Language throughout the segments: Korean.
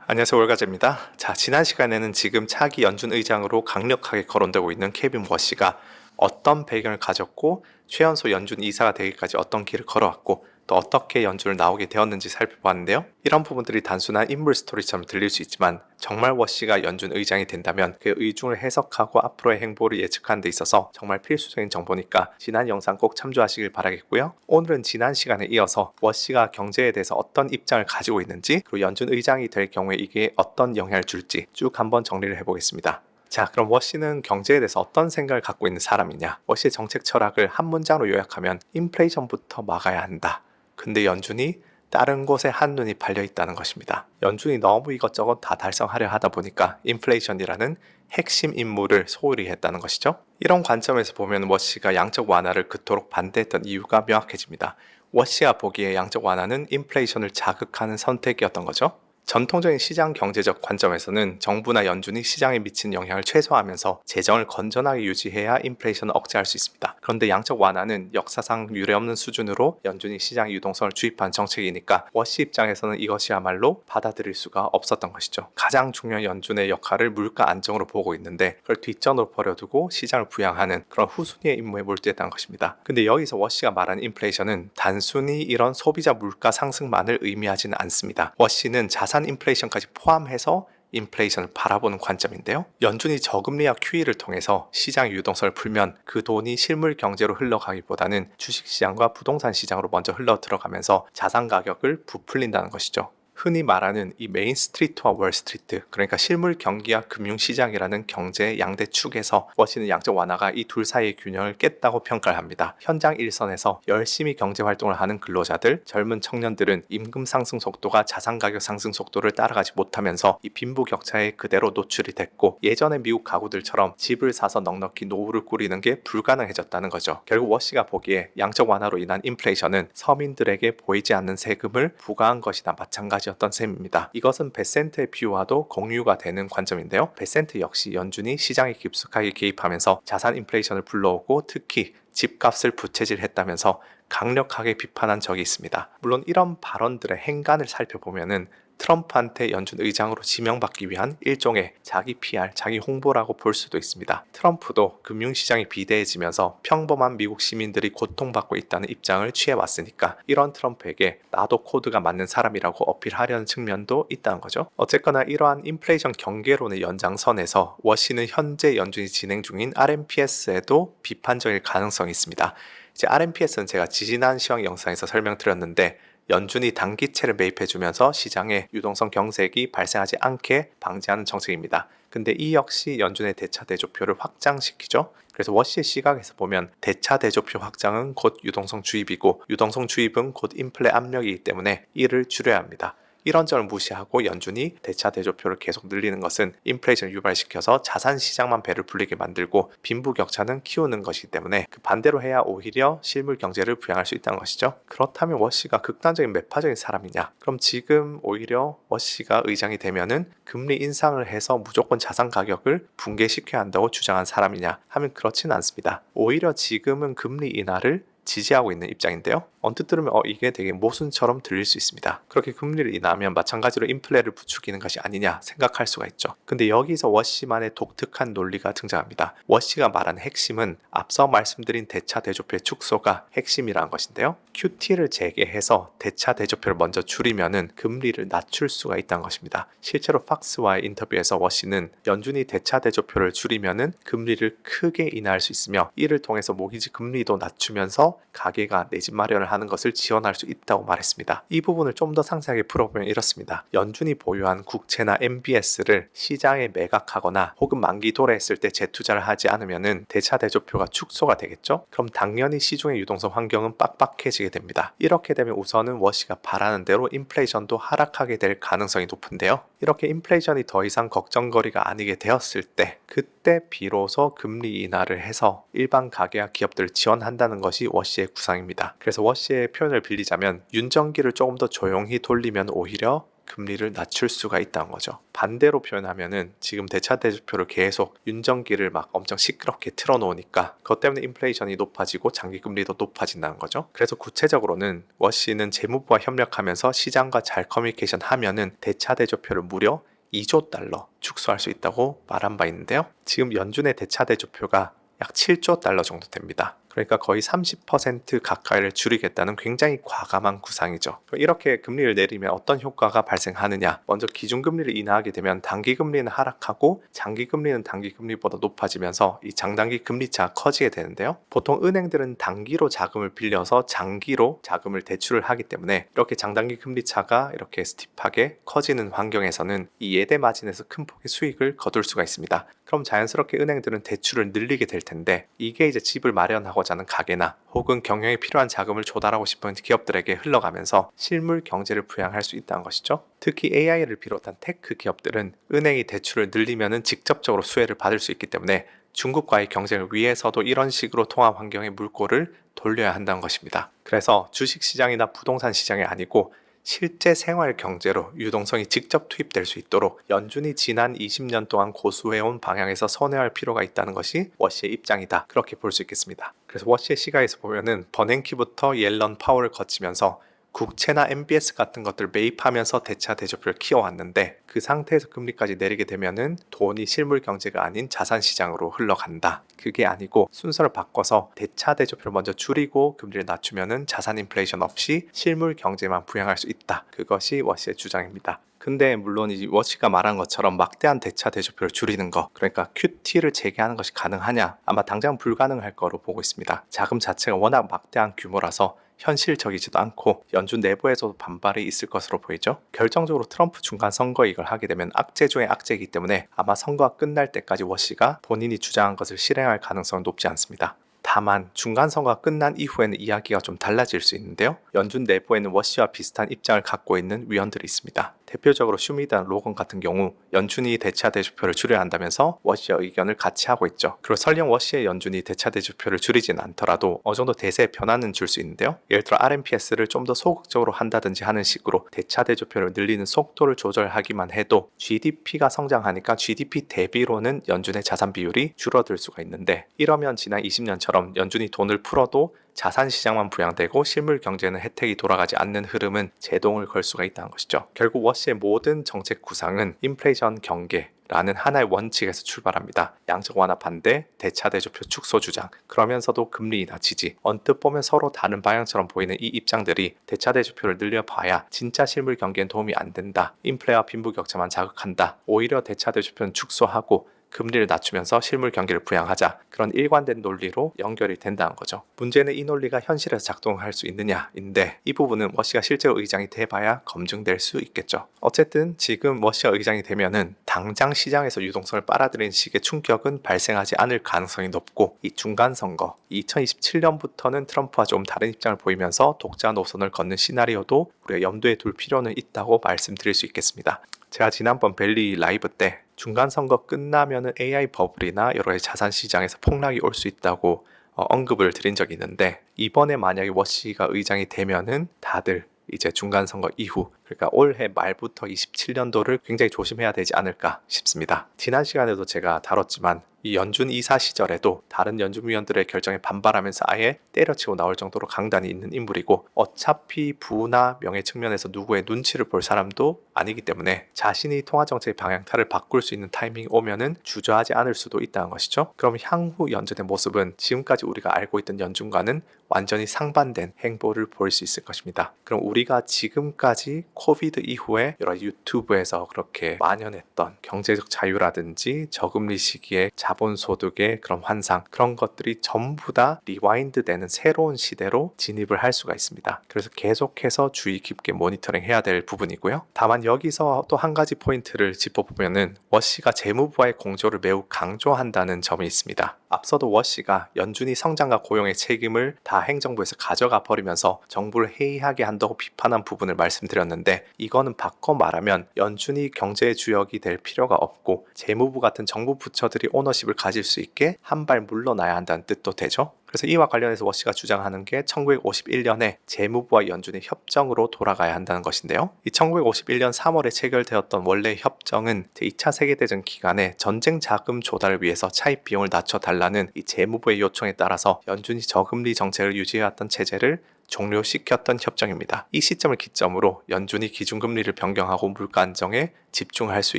안녕하세요, 월가제입니다. 자, 지난 시간에는 지금 차기 연준 의장으로 강력하게 거론되고 있는 케빈 워시가 어떤 배경을 가졌고 최연소 연준 이사가 되기까지 어떤 길을 걸어왔고 또 어떻게 연준을 나오게 되었는지 살펴봤는데요. 이런 부분들이 단순한 인물 스토리처럼 들릴 수 있지만 정말 워시가 연준 의장이 된다면 그 의중을 해석하고 앞으로의 행보를 예측하는 데 있어서 정말 필수적인 정보니까 지난 영상 꼭 참조하시길 바라겠고요. 오늘은 지난 시간에 이어서 워시가 경제에 대해서 어떤 입장을 가지고 있는지, 그리고 연준 의장이 될 경우에 이게 어떤 영향을 줄지 쭉 한번 정리를 해보겠습니다. 자, 그럼 워시는 경제에 대해서 어떤 생각을 갖고 있는 사람이냐? 워시의 정책 철학을 한 문장으로 요약하면 인플레이션부터 막아야 한다. 근데 연준이 다른 곳에 한눈이 팔려 있다는 것입니다. 연준이 너무 이것저것 다 달성하려 하다 보니까 인플레이션이라는 핵심 임무를 소홀히 했다는 것이죠. 이런 관점에서 보면 워시가 양적 완화를 그토록 반대했던 이유가 명확해집니다. 워시가 보기에 양적 완화는 인플레이션을 자극하는 선택이었던 거죠. 전통적인 시장 경제적 관점에서는 정부나 연준이 시장에 미친 영향을 최소화하면서 재정을 건전하게 유지해야 인플레이션을 억제할 수 있습니다. 그런데 양적 완화는 역사상 유례없는 수준으로 연준이 시장 유동성을 주입한 정책이니까 워시 입장에서는 이것이야말로 받아들일 수가 없었던 것이죠. 가장 중요한 연준의 역할을 물가 안정으로 보고 있는데 그걸 뒷전으로 버려두고 시장을 부양하는 그런 후순위의 임무에 몰두했다는 것입니다. 근데 여기서 워시가 말하는 인플레이션은 단순히 이런 소비자 물가 상승만을 의미하지는 않습니다. 워시는 자산 인플레이션까지 포함해서 인플레이션을 바라보는 관점인데요. 연준이 저금리와 QE를 통해서 시장 유동성을 풀면 그 돈이 실물 경제로 흘러가기보다는 주식시장과 부동산 시장으로 먼저 흘러 들어가면서 자산 가격을 부풀린다는 것이죠. 흔히 말하는 이 메인 스트리트와 월 스트리트, 그러니까 실물 경기와 금융 시장이라는 경제의 양대 축에서 워시는 양적 완화가 이 둘 사이의 균형을 깼다고 평가를 합니다. 현장 일선에서 열심히 경제 활동을 하는 근로자들, 젊은 청년들은 임금 상승 속도가 자산 가격 상승 속도를 따라가지 못하면서 이 빈부 격차에 그대로 노출이 됐고, 예전의 미국 가구들처럼 집을 사서 넉넉히 노후를 꾸리는 게 불가능해졌다는 거죠. 결국 워시가 보기에 양적 완화로 인한 인플레이션은 서민들에게 보이지 않는 세금을 부과한 것이나 마찬가지였던 셈입니다. 이것은 베센트의 비유와도 공유가 되는 관점인데요. 베센트 역시 연준이 시장에 깊숙하게 개입하면서 자산 인플레이션을 불러오고 특히 집값을 부채질했다면서 강력하게 비판한 적이 있습니다. 물론 이런 발언들의 행간을 살펴보면은 트럼프한테 연준 의장으로 지명받기 위한 일종의 자기 PR, 자기 홍보라고 볼 수도 있습니다. 트럼프도 금융시장이 비대해지면서 평범한 미국 시민들이 고통받고 있다는 입장을 취해왔으니까 이런 트럼프에게 나도 코드가 맞는 사람이라고 어필하려는 측면도 있다는 거죠. 어쨌거나 이러한 인플레이션 경계론의 연장선에서 워시는 현재 연준이 진행 중인 RMPS에도 비판적일 가능성이 있습니다. 이제 RMPS는 제가 지난 시황 영상에서 설명드렸는데 연준이 단기채를 매입해주면서 시장에 유동성 경색이 발생하지 않게 방지하는 정책입니다. 근데 이 역시 연준의 대차 대조표를 확장시키죠. 그래서 워시의 시각에서 보면 대차 대조표 확장은 곧 유동성 주입이고 유동성 주입은 곧 인플레 압력이기 때문에 이를 줄여야 합니다. 이런 점을 무시하고 연준이 대차 대조표를 계속 늘리는 것은 인플레이션을 유발시켜서 자산 시장만 배를 불리게 만들고 빈부격차는 키우는 것이기 때문에 그 반대로 해야 오히려 실물 경제를 부양할 수 있다는 것이죠. 그렇다면 워시가 극단적인 매파적인 사람이냐? 그럼 지금 오히려 워시가 의장이 되면은 금리 인상을 해서 무조건 자산 가격을 붕괴시켜야 한다고 주장한 사람이냐 하면 그렇지는 않습니다. 오히려 지금은 금리 인하를 지지하고 있는 입장인데요. 언뜻 들으면 이게 되게 모순처럼 들릴 수 있습니다. 그렇게 금리를 인하하면 마찬가지로 인플레를 부추기는 것이 아니냐 생각할 수가 있죠. 근데 여기서 워시만의 독특한 논리가 등장합니다. 워시가 말하는 핵심은 앞서 말씀드린 대차 대조표의 축소가 핵심이라는 것인데요. QT를 재개해서 대차 대조표를 먼저 줄이면은 금리를 낮출 수가 있다는 것입니다. 실제로 팍스와의 인터뷰에서 워시는 연준이 대차 대조표를 줄이면은 금리를 크게 인하할 수 있으며 이를 통해서 모기지 금리도 낮추면서 가계가 내 집 마련을 하는 것을 지원할 수 있다고 말했습니다. 이 부분을 좀 더 상세하게 풀어보면 이렇습니다. 연준이 보유한 국채나 MBS를 시장에 매각하거나 혹은 만기 도래했을 때 재투자를 하지 않으면은 대차 대조표가 축소가 되겠죠? 그럼 당연히 시중의 유동성 환경은 빡빡해지게 됩니다. 이렇게 되면 우선은 워시가 바라는 대로 인플레이션도 하락하게 될 가능성이 높은데요. 이렇게 인플레이션이 더 이상 걱정거리가 아니게 되었을 때 그때 비로소 금리 인하를 해서 일반 가계와 기업들을 지원한다는 것이 워시의 구상입니다. 그래서 워시의 표현을 빌리자면 윤전기를 조금 더 조용히 돌리면 오히려 금리를 낮출 수가 있다는 거죠. 반대로 표현하면은 지금 대차대조표를 계속 윤전기를 막 엄청 시끄럽게 틀어놓으니까 그것 때문에 인플레이션이 높아지고 장기금리도 높아진다는 거죠. 그래서 구체적으로는 워시는 재무부와 협력하면서 시장과 잘 커뮤니케이션 하면은 대차대조표를 무려 2조 달러 축소할 수 있다고 말한 바 있는데요. 지금 연준의 대차대조표가 약 7조 달러 정도 됩니다. 그러니까 거의 30% 가까이를 줄이겠다는 굉장히 과감한 구상이죠. 이렇게 금리를 내리면 어떤 효과가 발생하느냐? 먼저 기준금리를 인하하게 되면 단기금리는 하락하고 장기금리는 단기금리보다 높아지면서 이 장단기 금리차가 커지게 되는데요. 보통 은행들은 단기로 자금을 빌려서 장기로 자금을 대출을 하기 때문에 이렇게 장단기 금리차가 이렇게 스티프하게 커지는 환경에서는 이 예대 마진에서 큰 폭의 수익을 거둘 수가 있습니다. 그럼 자연스럽게 은행들은 대출을 늘리게 될 텐데 이게 이제 집을 마련하고자 하는 가게나 혹은 경영에 필요한 자금을 조달하고 싶은 기업들에게 흘러가면서 실물 경제를 부양할 수 있다는 것이죠. 특히 AI를 비롯한 테크 기업들은 은행이 대출을 늘리면 직접적으로 수혜를 받을 수 있기 때문에 중국과의 경쟁을 위해서도 이런 식으로 통화 환경의 물꼬를 돌려야 한다는 것입니다. 그래서 주식시장이나 부동산 시장이 아니고 실제 생활 경제로 유동성이 직접 투입될 수 있도록 연준이 지난 20년 동안 고수해온 방향에서 선회할 필요가 있다는 것이 워시의 입장이다. 그렇게 볼 수 있겠습니다. 그래서 워시의 시각에서 보면은 버냉키부터 옐런 파월을 거치면서 국채나 MBS 같은 것들 매입하면서 대차 대조표를 키워왔는데 그 상태에서 금리까지 내리게 되면은 돈이 실물 경제가 아닌 자산 시장으로 흘러간다. 그게 아니고 순서를 바꿔서 대차 대조표를 먼저 줄이고 금리를 낮추면은 자산 인플레이션 없이 실물 경제만 부양할 수 있다. 그것이 워시의 주장입니다. 근데 물론 이 워시가 말한 것처럼 막대한 대차 대조표를 줄이는 거, 그러니까 QT를 재개하는 것이 가능하냐? 아마 당장 불가능할 거로 보고 있습니다. 자금 자체가 워낙 막대한 규모라서 현실적이지도 않고 연준 내부에서도 반발이 있을 것으로 보이죠. 결정적으로 트럼프 중간 선거 이익을 하게 되면 악재 중의 악재이기 때문에 아마 선거가 끝날 때까지 워시가 본인이 주장한 것을 실행할 가능성은 높지 않습니다. 다만 중간 선거가 끝난 이후에는 이야기가 좀 달라질 수 있는데요. 연준 내부에는 워시와 비슷한 입장을 갖고 있는 위원들이 있습니다. 대표적으로 슈미드나 로건 같은 경우 연준이 대차 대조표를 줄여야 한다면서 워시와 의견을 같이 하고 있죠. 그리고 설령 워시의 연준이 대차 대조표를 줄이진 않더라도 어느 정도 대세의 변화는 줄 수 있는데요. 예를 들어 RMPS를 좀 더 소극적으로 한다든지 하는 식으로 대차 대조표를 늘리는 속도를 조절하기만 해도 GDP가 성장하니까 GDP 대비로는 연준의 자산 비율이 줄어들 수가 있는데 이러면 지난 20년처럼 연준이 돈을 풀어도 자산 시장만 부양되고 실물 경제는 혜택이 돌아가지 않는 흐름은 제동을 걸 수가 있다는 것이죠. 결국 워시의 모든 정책 구상은 인플레이션 경계라는 하나의 원칙에서 출발합니다. 양적 완화 반대, 대차 대조표 축소 주장, 그러면서도 금리 인하 지지. 언뜻 보면 서로 다른 방향처럼 보이는 이 입장들이 대차 대조표를 늘려봐야 진짜 실물 경기엔 도움이 안 된다. 인플레와 빈부격차만 자극한다. 오히려 대차 대조표는 축소하고 금리를 낮추면서 실물 경기를 부양하자, 그런 일관된 논리로 연결이 된다는 거죠. 문제는 이 논리가 현실에서 작동할 수 있느냐인데 이 부분은 워시가 실제로 의장이 돼봐야 검증될 수 있겠죠. 어쨌든 지금 워시가 의장이 되면은 당장 시장에서 유동성을 빨아들이는 식의 충격은 발생하지 않을 가능성이 높고 이 중간 선거 2027년부터는 트럼프와 좀 다른 입장을 보이면서 독자 노선을 걷는 시나리오도 우리가 염두에 둘 필요는 있다고 말씀드릴 수 있겠습니다. 제가 지난번 벨리 라이브 때 중간 선거 끝나면은 AI 버블이나 여러 가지 자산 시장에서 폭락이 올 수 있다고 언급을 드린 적이 있는데 이번에 만약에 워시가 의장이 되면은 다들 이제 중간 선거 이후, 그러니까 올해 말부터 27년도를 굉장히 조심해야 되지 않을까 싶습니다. 지난 시간에도 제가 다뤘지만 이 연준 이사 시절에도 다른 연준위원들의 결정에 반발하면서 아예 때려치고 나올 정도로 강단이 있는 인물이고 어차피 부나 명예 측면에서 누구의 눈치를 볼 사람도 아니기 때문에 자신이 통화정책의 방향타를 바꿀 수 있는 타이밍이 오면은 주저하지 않을 수도 있다는 것이죠. 그럼 향후 연준의 모습은 지금까지 우리가 알고 있던 연준과는 완전히 상반된 행보를 보일 수 있을 것입니다. 그럼 우리가 지금까지 코비드 이후에 여러 유튜브에서 그렇게 만연했던 경제적 자유라든지 저금리 시기에 자본소득의 그런 환상, 그런 것들이 전부 다 리와인드 되는 새로운 시대로 진입을 할 수가 있습니다. 그래서 계속해서 주의 깊게 모니터링 해야 될 부분이고요. 다만 여기서 또 한 가지 포인트를 짚어보면은 워시가 재무부와의 공조를 매우 강조한다는 점이 있습니다. 앞서도 워시가 연준이 성장과 고용의 책임을 다 행정부에서 가져가 버리면서 정부를 해이하게 한다고 비판한 부분을 말씀드렸는데 이거는 바꿔 말하면 연준이 경제의 주역이 될 필요가 없고 재무부 같은 정부 부처들이 오너십 리더십을 가질 수 있게 한 발 물러나야 한다는 뜻도 되죠. 그래서 이와 관련해서 워시가 주장하는 게 1951년에 재무부와 연준의 협정으로 돌아가야 한다는 것인데요. 이 1951년 3월에 체결되었던 원래 협정은 제2차 세계대전 기간에 전쟁 자금 조달을 위해서 차입 비용을 낮춰달라는 이 재무부의 요청에 따라서 연준이 저금리 정책을 유지해왔던 체제를 종료시켰던 협정입니다. 이 시점을 기점으로 연준이 기준금리를 변경하고 물가 안정에 집중할 수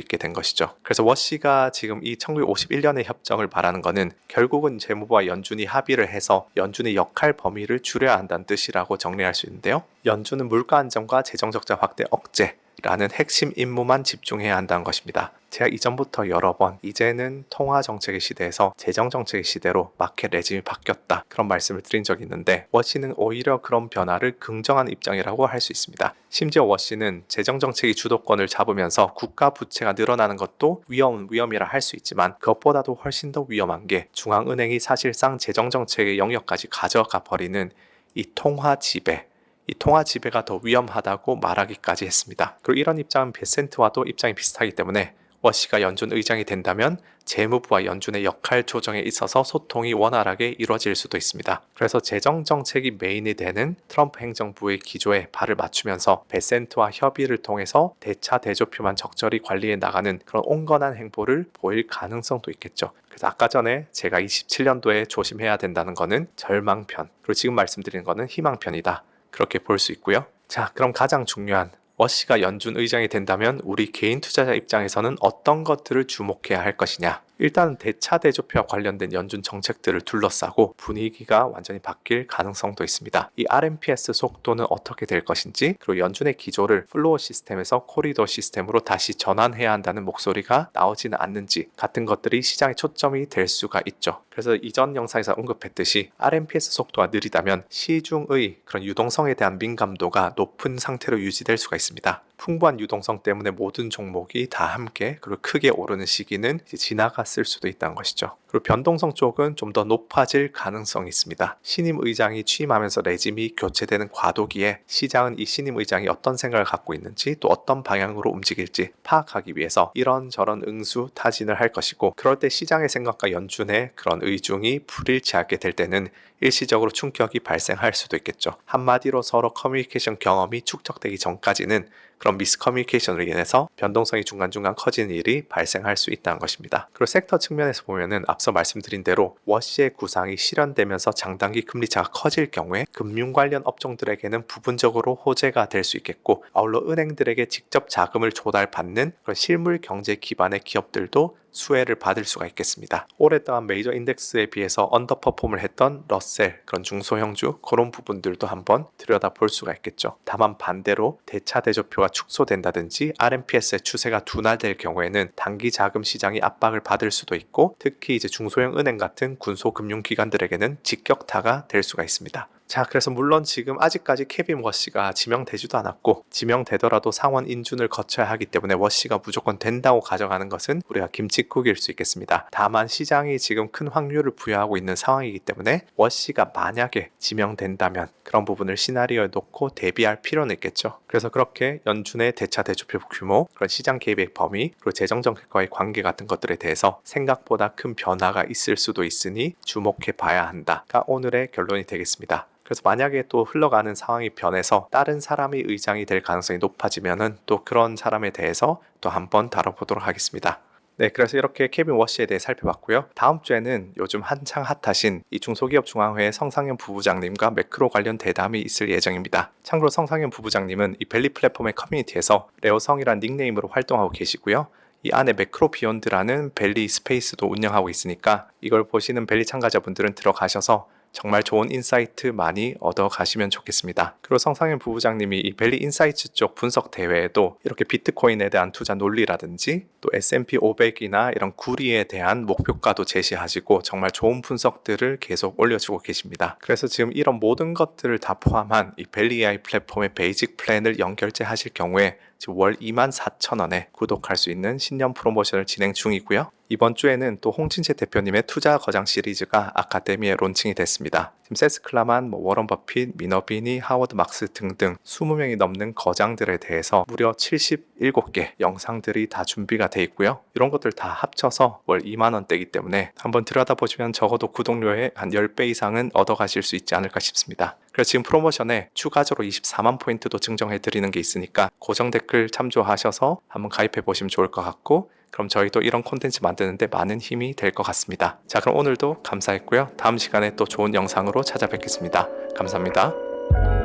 있게 된 것이죠. 그래서 워시가 지금 이 1951년의 협정을 말하는 것은 결국은 재무부와 연준이 합의를 해서 연준의 역할 범위를 줄여야 한다는 뜻이라고 정리할 수 있는데요. 연준은 물가 안정과 재정적자 확대 억제 라는 핵심 임무만 집중해야 한다는 것입니다. 제가 이전부터 여러 번 이제는 통화정책의 시대에서 재정정책의 시대로 마켓 레짐이 바뀌었다 그런 말씀을 드린 적이 있는데 워시는 오히려 그런 변화를 긍정한 입장이라고 할 수 있습니다. 심지어 워시는 재정정책이 주도권을 잡으면서 국가 부채가 늘어나는 것도 위험이라 할 수 있지만 그것보다도 훨씬 더 위험한 게 중앙은행이 사실상 재정정책의 영역까지 가져가 버리는 이 통화 지배 이 통화 지배가 더 위험하다고 말하기까지 했습니다. 그리고 이런 입장은 베센트와도 입장이 비슷하기 때문에 워시가 연준 의장이 된다면 재무부와 연준의 역할 조정에 있어서 소통이 원활하게 이루어질 수도 있습니다. 그래서 재정정책이 메인이 되는 트럼프 행정부의 기조에 발을 맞추면서 베센트와 협의를 통해서 대차 대조표만 적절히 관리해 나가는 그런 온건한 행보를 보일 가능성도 있겠죠. 그래서 아까 전에 제가 27년도에 조심해야 된다는 거는 절망편, 그리고 지금 말씀드리는 거는 희망편이다. 그렇게 볼 수 있고요. 자, 그럼 가장 중요한 워시가 연준 의장이 된다면 우리 개인 투자자 입장에서는 어떤 것들을 주목해야 할 것이냐. 일단 대차 대조표와 관련된 연준 정책들을 둘러싸고 분위기가 완전히 바뀔 가능성도 있습니다. 이 RMPS 속도는 어떻게 될 것인지, 그리고 연준의 기조를 플로어 시스템에서 코리도 시스템으로 다시 전환해야 한다는 목소리가 나오지는 않는지 같은 것들이 시장의 초점이 될 수가 있죠. 그래서 이전 영상에서 언급했듯이 RMPS 속도가 느리다면 시중의 그런 유동성에 대한 민감도가 높은 상태로 유지될 수가 있습니다. 풍부한 유동성 때문에 모든 종목이 다 함께 그리고 크게 오르는 시기는 이제 지나갔을 수도 있다는 것이죠. 그리고 변동성 쪽은 좀 더 높아질 가능성이 있습니다. 신임 의장이 취임하면서 레짐이 교체되는 과도기에 시장은 이 신임 의장이 어떤 생각을 갖고 있는지 또 어떤 방향으로 움직일지 파악하기 위해서 이런저런 응수타진을 할 것이고, 그럴 때 시장의 생각과 연준의 그런 의중이 불일치하게 될 때는 일시적으로 충격이 발생할 수도 있겠죠. 한마디로 서로 커뮤니케이션 경험이 축적되기 전까지는 그런 미스커뮤니케이션으로 인해서 변동성이 중간중간 커지는 일이 발생할 수 있다는 것입니다. 그리고 섹터 측면에서 보면은 앞서 말씀드린 대로 워시의 구상이 실현되면서 장단기 금리차가 커질 경우에 금융 관련 업종들에게는 부분적으로 호재가 될 수 있겠고, 아울러 은행들에게 직접 자금을 조달받는 그런 실물 경제 기반의 기업들도 수혜를 받을 수가 있겠습니다. 오랫동안 메이저 인덱스에 비해서 언더퍼폼을 했던 러셀, 그런 중소형주 그런 부분들도 한번 들여다볼 수가 있겠죠. 다만 반대로 대차 대조표가 축소된다든지 RMPS의 추세가 둔화될 경우에는 단기 자금 시장이 압박을 받을 수도 있고, 특히 이제 중소형 은행 같은 군소금융기관들에게는 직격타가 될 수가 있습니다. 자, 그래서 물론 지금 아직까지 케빈 워시가 지명되지도 않았고, 지명되더라도 상원 인준을 거쳐야 하기 때문에 워시가 무조건 된다고 가정하는 것은 우리가 김칫국일 수 있겠습니다. 다만 시장이 지금 큰 확률을 부여하고 있는 상황이기 때문에 워시가 만약에 지명된다면 그런 부분을 시나리오에 놓고 대비할 필요는 있겠죠. 그래서 그렇게 연준의 대차 대조표 규모, 그런 시장 개입의 범위, 그리고 재정정책과의 관계 같은 것들에 대해서 생각보다 큰 변화가 있을 수도 있으니 주목해 봐야 한다가 오늘의 결론이 되겠습니다. 그래서 만약에 또 흘러가는 상황이 변해서 다른 사람이 의장이 될 가능성이 높아지면은 또 그런 사람에 대해서 또 한번 다뤄보도록 하겠습니다. 네, 그래서 이렇게 케빈 워시에 대해 살펴봤고요. 다음 주에는 요즘 한창 핫하신 이 중소기업 중앙회 성상현 부부장님과 매크로 관련 대담이 있을 예정입니다. 참고로 성상현 부부장님은 이 벨리 플랫폼의 커뮤니티에서 레오성이란 닉네임으로 활동하고 계시고요. 이 안에 매크로 비욘드라는 벨리 스페이스도 운영하고 있으니까 이걸 보시는 벨리 참가자분들은 들어가셔서 정말 좋은 인사이트 많이 얻어 가시면 좋겠습니다. 그리고 성상현 부부장님이 이 벨리 인사이트 쪽 분석 대회에도 이렇게 비트코인에 대한 투자 논리라든지 또 S&P 500이나 이런 구리에 대한 목표가도 제시하시고 정말 좋은 분석들을 계속 올려주고 계십니다. 그래서 지금 이런 모든 것들을 다 포함한 이 벨리 AI 플랫폼의 베이직 플랜을 연결제 하실 경우에 지금 월 24,000원에 구독할 수 있는 신년 프로모션을 진행 중이고요. 이번 주에는 또 홍진채 대표님의 투자 거장 시리즈가 아카데미에 론칭이 됐습니다. 지금 세스 클라만, 워런 버핏, 미너비니, 하워드 막스 등등 20명이 넘는 거장들에 대해서 무려 77개 영상들이 다 준비가 돼 있고요. 이런 것들 다 합쳐서 월 2만 원대이기 때문에 한번 들여다보시면 적어도 구독료의 한 10배 이상은 얻어가실 수 있지 않을까 싶습니다. 그래서 지금 프로모션에 추가적으로 24만 포인트도 증정해 드리는 게 있으니까 고정 댓글 참조하셔서 한번 가입해 보시면 좋을 것 같고, 그럼 저희도 이런 콘텐츠 만드는데 많은 힘이 될 것 같습니다. 자, 그럼 오늘도 감사했고요. 다음 시간에 또 좋은 영상으로 찾아뵙겠습니다. 감사합니다.